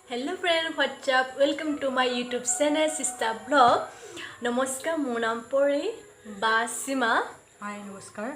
Hello friend, what's up? Welcome to my YouTube channel Sister Vlog. Namaskar, মোৰ নাম পৰি বা সীমা। Hi, namaskar.